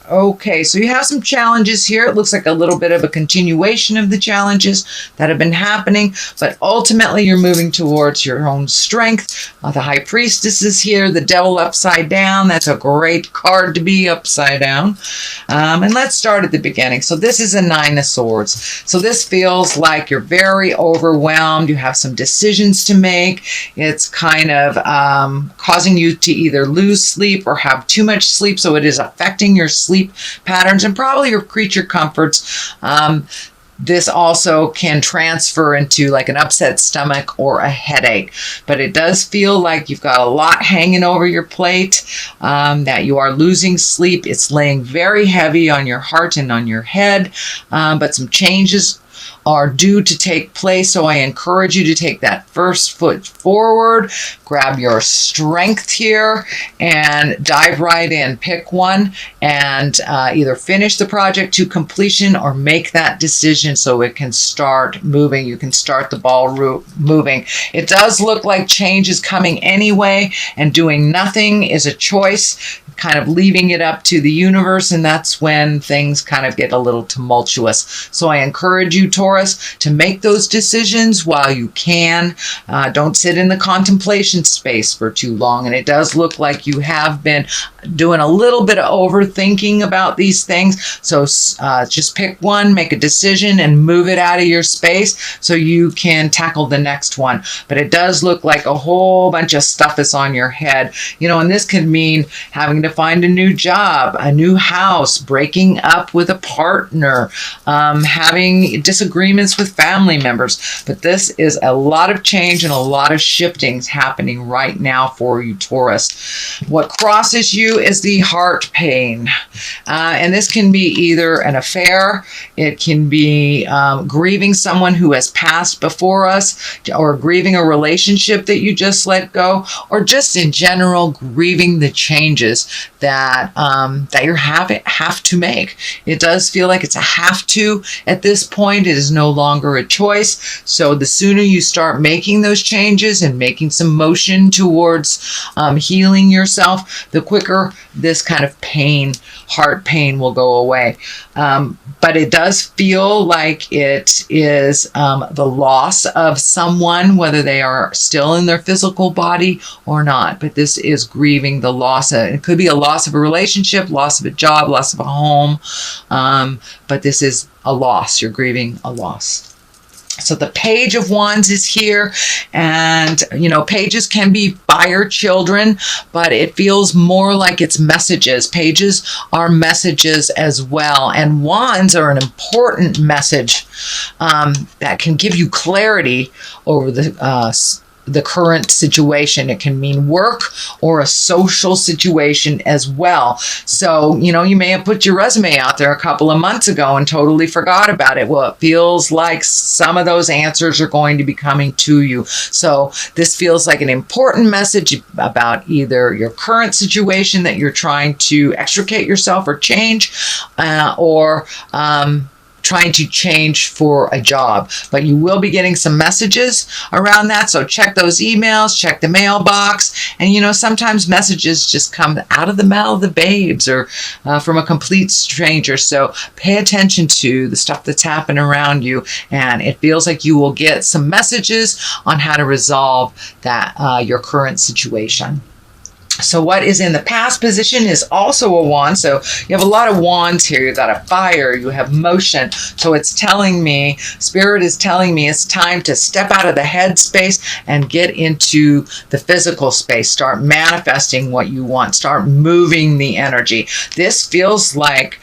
Okay, so you have some challenges here. It looks like a little bit of a continuation of the challenges that have been happening, but ultimately you're moving towards your own strength. The High Priestess is here, the Devil upside down. That's a great card to be upside down. And let's start at the beginning. So this is a Nine of Swords. So this feels like you're very overwhelmed. You have some decisions to make. It's kind of causing you to either lose sleep or have too much sleep, so it is affecting your sleep patterns and probably your creature comforts. This also can transfer into like an upset stomach or a headache, but it does feel like you've got a lot hanging over your plate, that you are losing sleep. It's laying very heavy on your heart and on your head, but some changes are due to take place. So I encourage you to take that first foot forward, grab your strength here and dive right in. Pick one and either finish the project to completion or make that decision so it can start moving. You can start the ball moving. It does look like change is coming anyway, and doing nothing is a choice, kind of leaving it up to the universe, and that's when things kind of get a little tumultuous. So I encourage you, Taurus, to make those decisions while you can. Don't sit in the contemplation space for too long, and it does look like you have been doing a little bit of overthinking about these things. So just pick one, make a decision, and move it out of your space so you can tackle the next one. But it does look like a whole bunch of stuff is on your head, and this could mean having to find a new job, a new house, breaking up with a partner, having disagreements with family members. But this is a lot of change and a lot of shiftings happening right now for you, Taurus. What crosses you is the heart pain. And this can be either an affair, it can be grieving someone who has passed before us, or grieving a relationship that you just let go, or just in general grieving the changes that you have to make. It does feel like it's a have to at this point. It is no longer a choice. So the sooner you start making those changes and making some motion towards healing yourself, the quicker this kind of pain, heart pain, will go away. But it does feel like it is the loss of someone, whether they are still in their physical body or not. But this is grieving the loss. It could be a loss of a relationship, loss of a job, loss of a home. But this is a loss. You're grieving a loss. So the Page of Wands is here, and pages can be fire children, but it feels more like it's messages. Pages are messages as well, and wands are an important message that can give you clarity over the current situation. It can mean work or a social situation as well. So, you may have put your resume out there a couple of months ago and totally forgot about it. Well, it feels like some of those answers are going to be coming to you. So this feels like an important message about either your current situation that you're trying to extricate yourself or change, or trying to change for a job. But you will be getting some messages around that, so check those emails, check the mailbox. And sometimes messages just come out of the mouth of the babes, or from a complete stranger. So pay attention to the stuff that's happening around you, and it feels like you will get some messages on how to resolve that your current situation. So what is in the past position is also a wand. So you have a lot of wands here. You've got a fire, you have motion. So it's telling me, Spirit is telling me, it's time to step out of the head space and get into the physical space. Start manifesting what you want. Start moving the energy. This feels like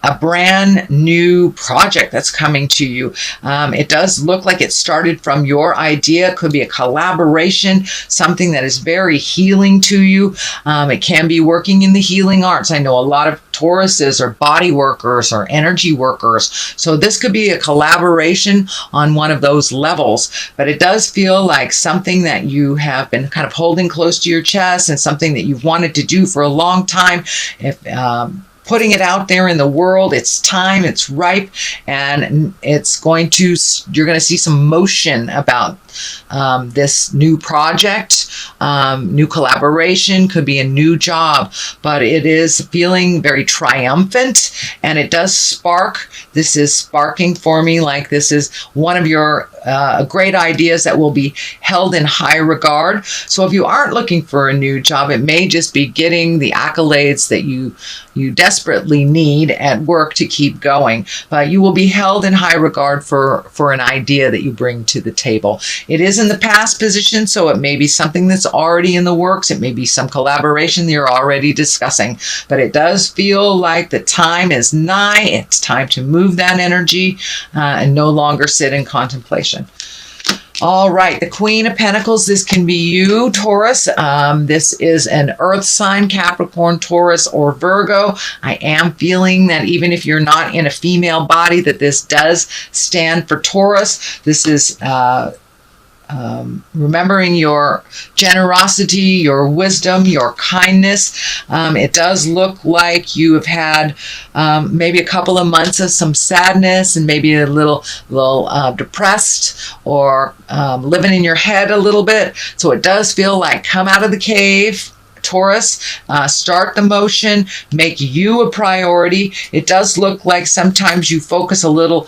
a brand new project that's coming to you. It does look like it started from your idea. It could be a collaboration, something that is very healing to you. It can be working in the healing arts. I know a lot of Tauruses are body workers or energy workers. So this could be a collaboration on one of those levels, but it does feel like something that you have been kind of holding close to your chest, and something that you've wanted to do for a long time. If putting it out there in the world, it's time, it's ripe, and you're going to see some motion about this new project. new collaboration, could be a new job, but it is feeling very triumphant, and it does spark. This is sparking for me like this is one of your great ideas that will be held in high regard. So if you aren't looking for a new job, it may just be getting the accolades that you desperately need at work to keep going, but you will be held in high regard for an idea that you bring to the table. It is in the past position, so it may be something that's already in the works. It may be some collaboration that you're already discussing, but it does feel like the time is nigh. It's time to move that energy and no longer sit in contemplation. All right, the Queen of Pentacles, this can be you, Taurus. This is an earth sign, Capricorn, Taurus, or Virgo. I am feeling that even if you're not in a female body, that this does stand for Taurus. This is remembering your generosity, your wisdom, your kindness. It does look like you have had maybe a couple of months of some sadness and maybe a little depressed or living in your head a little bit. So it does feel like come out of the cave, Taurus, start the motion, make you a priority. It does look like sometimes you focus a little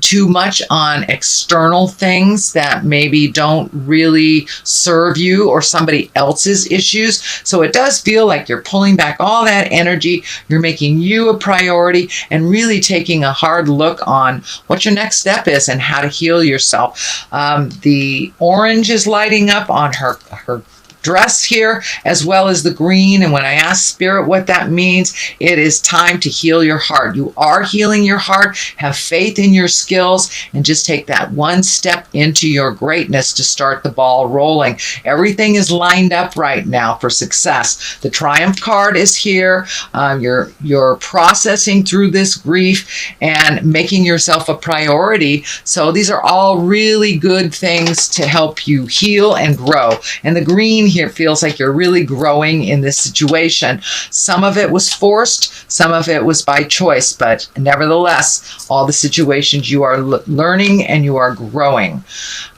too much on external things that maybe don't really serve you or somebody else's issues. So it does feel like you're pulling back all that energy. You're making you a priority and really taking a hard look on what your next step is and how to heal yourself. The orange is lighting up on her dress here, as well as the green. And when I ask Spirit what that means, it is time to heal your heart. You are healing your heart. Have faith in your skills and just take that one step into your greatness to start the ball rolling. Everything is lined up right now for success. The Triumph card is here. You're processing through this grief and making yourself a priority. So these are all really good things to help you heal and grow. And the green here feels like you're really growing in this situation. Some of it was forced, some of it was by choice, but nevertheless, all the situations you are learning and you are growing.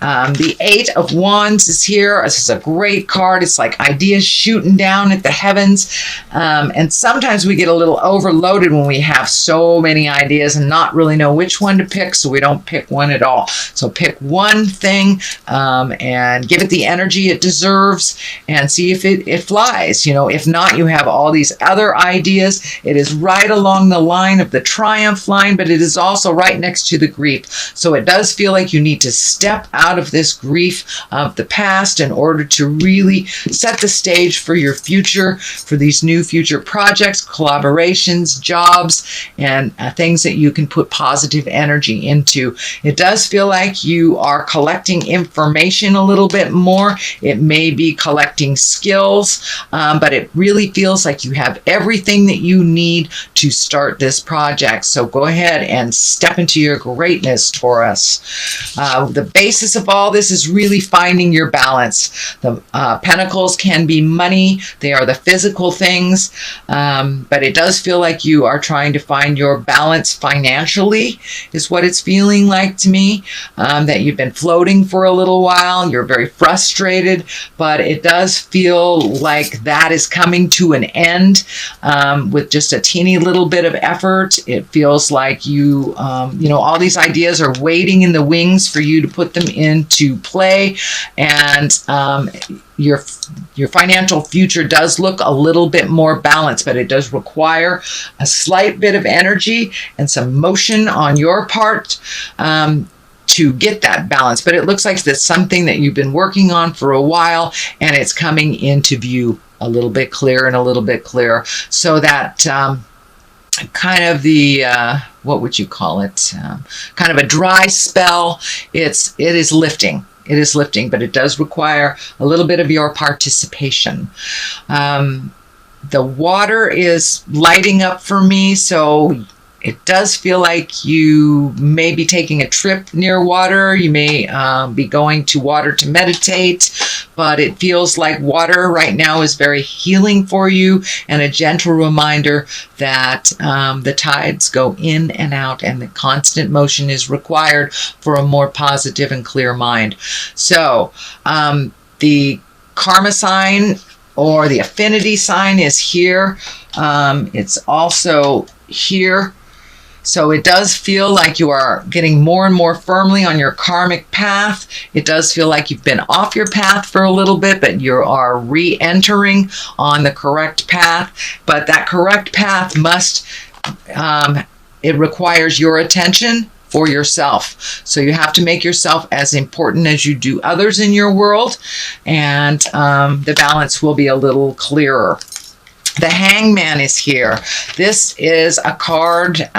The Eight of Wands is here. This is a great card. It's like ideas shooting down at the heavens. And sometimes we get a little overloaded when we have so many ideas and not really know which one to pick, so we don't pick one at all. So pick one thing and give it the energy it deserves and see if it flies. You know, if not, you have all these other ideas. It is right along the line of the Triumph line, but it is also right next to the grief. So it does feel like you need to step out of this grief of the past in order to really set the stage for your future, for these new future projects, collaborations, jobs, and things that you can put positive energy into. It does feel like you are collecting information a little bit more. It may be collecting skills, but it really feels like you have everything that you need to start this project. So go ahead and step into your greatness, Taurus. The basis of all this is really finding your balance. The pentacles can be money. They are the physical things, but it does feel like you are trying to find your balance financially is what it's feeling like to me, that you've been floating for a little while. You're very frustrated, but it does feel like that is coming to an end with just a teeny little bit of effort. It feels like you know, all these ideas are waiting in the wings for you to put them into play, and your financial future does look a little bit more balanced, but it does require a slight bit of energy and some motion on your part to get that balance. But it looks like that's something that you've been working on for a while, and it's coming into view a little bit clearer and a little bit clearer. So that kind of the what would you call it? Kind of a dry spell. It is lifting. It is lifting, but it does require a little bit of your participation. The water is lighting up for me, so it does feel like you may be taking a trip near water. You may be going to water to meditate, but it feels like water right now is very healing for you and a gentle reminder that the tides go in and out and the constant motion is required for a more positive and clear mind. So the karma sign or the affinity sign is here. It's also here. So it does feel like you are getting more and more firmly on your karmic path. It does feel like you've been off your path for a little bit, but you are re-entering on the correct path. But that correct path must, it requires your attention for yourself. So you have to make yourself as important as you do others in your world, and the balance will be a little clearer. The Hangman is here. This is a card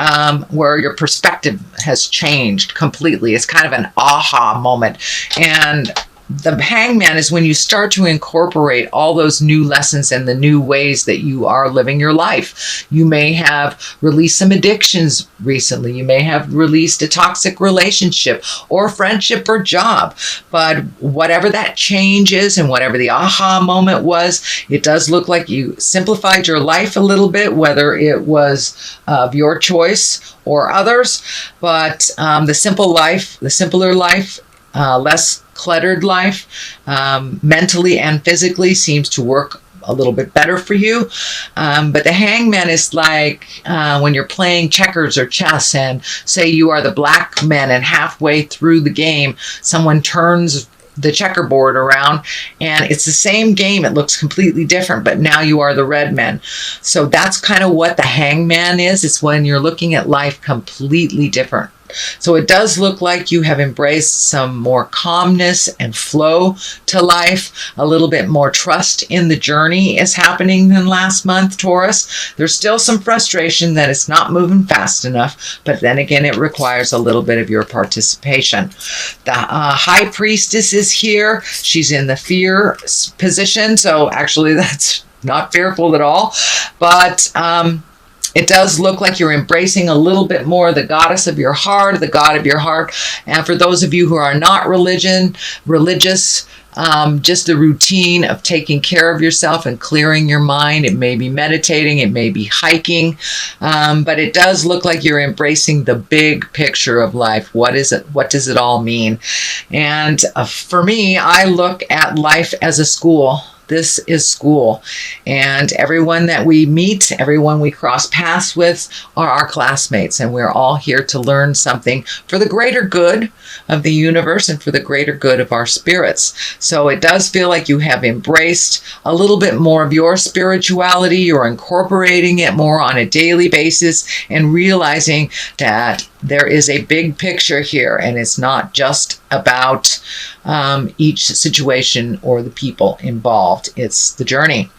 where your perspective has changed completely. It's kind of an aha moment. And the Hangman is when you start to incorporate all those new lessons and the new ways that you are living your life. You may have released some addictions recently. You may have released a toxic relationship or friendship or job. But whatever that change is and whatever the aha moment was, it does look like you simplified your life a little bit, whether it was of your choice or others. But the simpler life, less cluttered life, mentally and physically seems to work a little bit better for you. But the Hangman is like when you're playing checkers or chess, and say you are the black man and halfway through the game, someone turns the checkerboard around and it's the same game. It looks completely different, but now you are the red man. So that's kind of what the Hangman is. It's when you're looking at life completely different. So it does look like you have embraced some more calmness and flow to life. A little bit more trust in the journey is happening than last month, Taurus. There's still some frustration that it's not moving fast enough, but then again, it requires a little bit of your participation. The High Priestess is here. She's in the fear position, so actually that's not fearful at all, but it does look like you're embracing a little bit more the goddess of your heart, the god of your heart. And for those of you who are not religious, just the routine of taking care of yourself and clearing your mind. It may be meditating, it may be hiking, but it does look like you're embracing the big picture of life. What is it? What does it all mean? And for me, I look at life as a school. This is school, and everyone that we meet, everyone we cross paths with are our classmates, and we're all here to learn something for the greater good of the universe and for the greater good of our spirits. So it does feel like you have embraced a little bit more of your spirituality. You're incorporating it more on a daily basis and realizing that there is a big picture here, and it's not just about each situation or the people involved. It's the journey.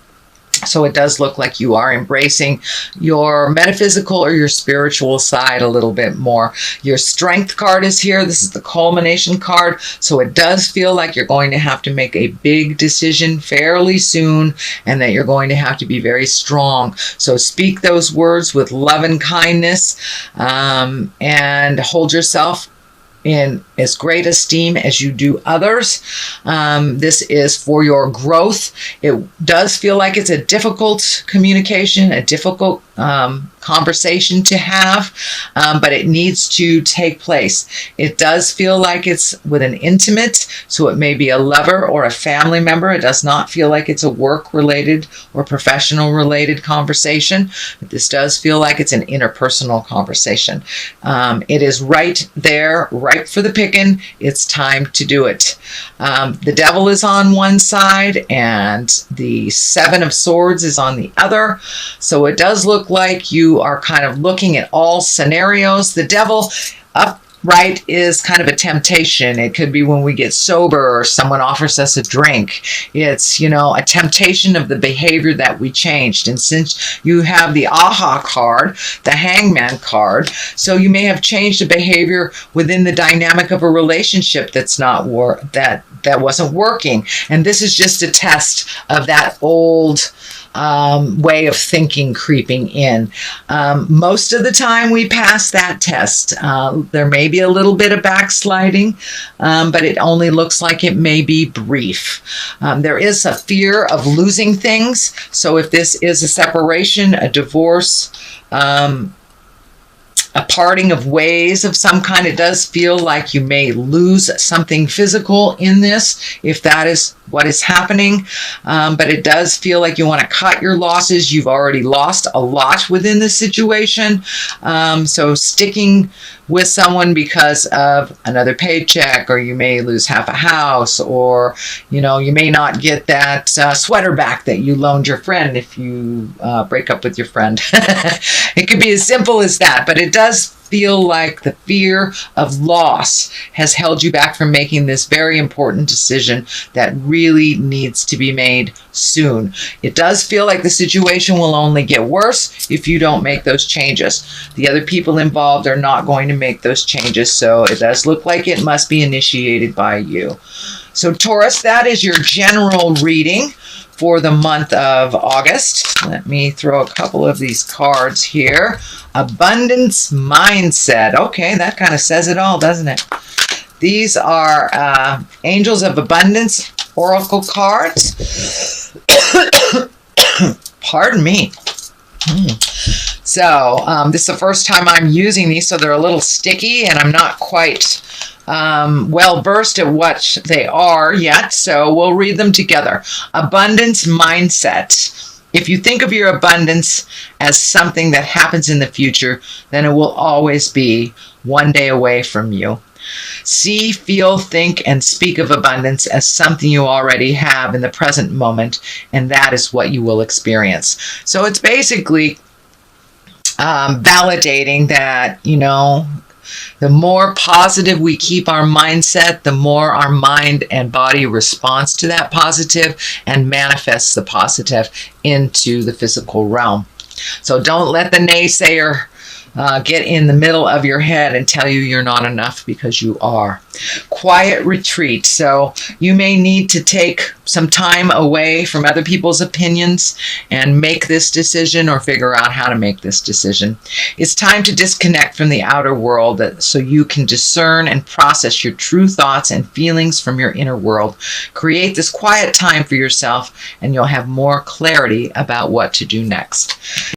So it does look like you are embracing your metaphysical or your spiritual side a little bit more. Your Strength card is here. This is the culmination card. So it does feel like you're going to have to make a big decision fairly soon, and that you're going to have to be very strong. So speak those words with love and kindness, and hold yourself in as great esteem as you do others. This is for your growth. It does feel like it's a difficult communication, a difficult conversation to have, but it needs to take place. It does feel like it's with an intimate, so it may be a lover or a family member. It does not feel like it's a work-related or professional-related conversation, but this does feel like it's an interpersonal conversation. It is right there, ripe for the picking. It's time to do it. The Devil is on one side, and the Seven of Swords is on the other. So it does look like you are kind of looking at all scenarios. The Devil upright is kind of a temptation. It could be when we get sober or someone offers us a drink. It's, a temptation of the behavior that we changed. And since you have the aha card, the Hangman card, so you may have changed a behavior within the dynamic of a relationship that's not that wasn't working. And this is just a test of that old way of thinking creeping in. Most of the time we pass that test. There may be a little bit of backsliding, but it only looks like it may be brief. There is a fear of losing things. So if this is a separation, a divorce, a parting of ways of some kind. It does feel like you may lose something physical in this, if that is what is happening. But it does feel like you want to cut your losses. You've already lost a lot within this situation. So sticking with someone because of another paycheck, or you may lose half a house, or you may not get that sweater back that you loaned your friend if you break up with your friend. It could be as simple as that, but it does feel like the fear of loss has held you back from making this very important decision that really needs to be made soon. It does feel like the situation will only get worse if you don't make those changes. The other people involved are not going to make those changes, so it does look like it must be initiated by you. So Taurus, that is your general reading for the month of August. Let me throw a couple of these cards here. Abundance mindset. Okay, that kind of says it all, doesn't it? These are Angels of Abundance Oracle cards. Pardon me. So this is the first time I'm using these, so they're a little sticky, and I'm not quite well versed at what they are yet, so we'll read them together. Abundance mindset. If you think of your abundance as something that happens in the future, then it will always be one day away from you. See, feel, think, and speak of abundance as something you already have in the present moment, and that is what you will experience. So it's basically validating that, the more positive we keep our mindset, the more our mind and body responds to that positive and manifests the positive into the physical realm. So don't let the naysayer get in the middle of your head and tell you you're not enough, because you are. Quiet retreat. So you may need to take some time away from other people's opinions and make this decision, or figure out how to make this decision. It's time to disconnect from the outer world so you can discern and process your true thoughts and feelings from your inner world. Create this quiet time for yourself, and you'll have more clarity about what to do next.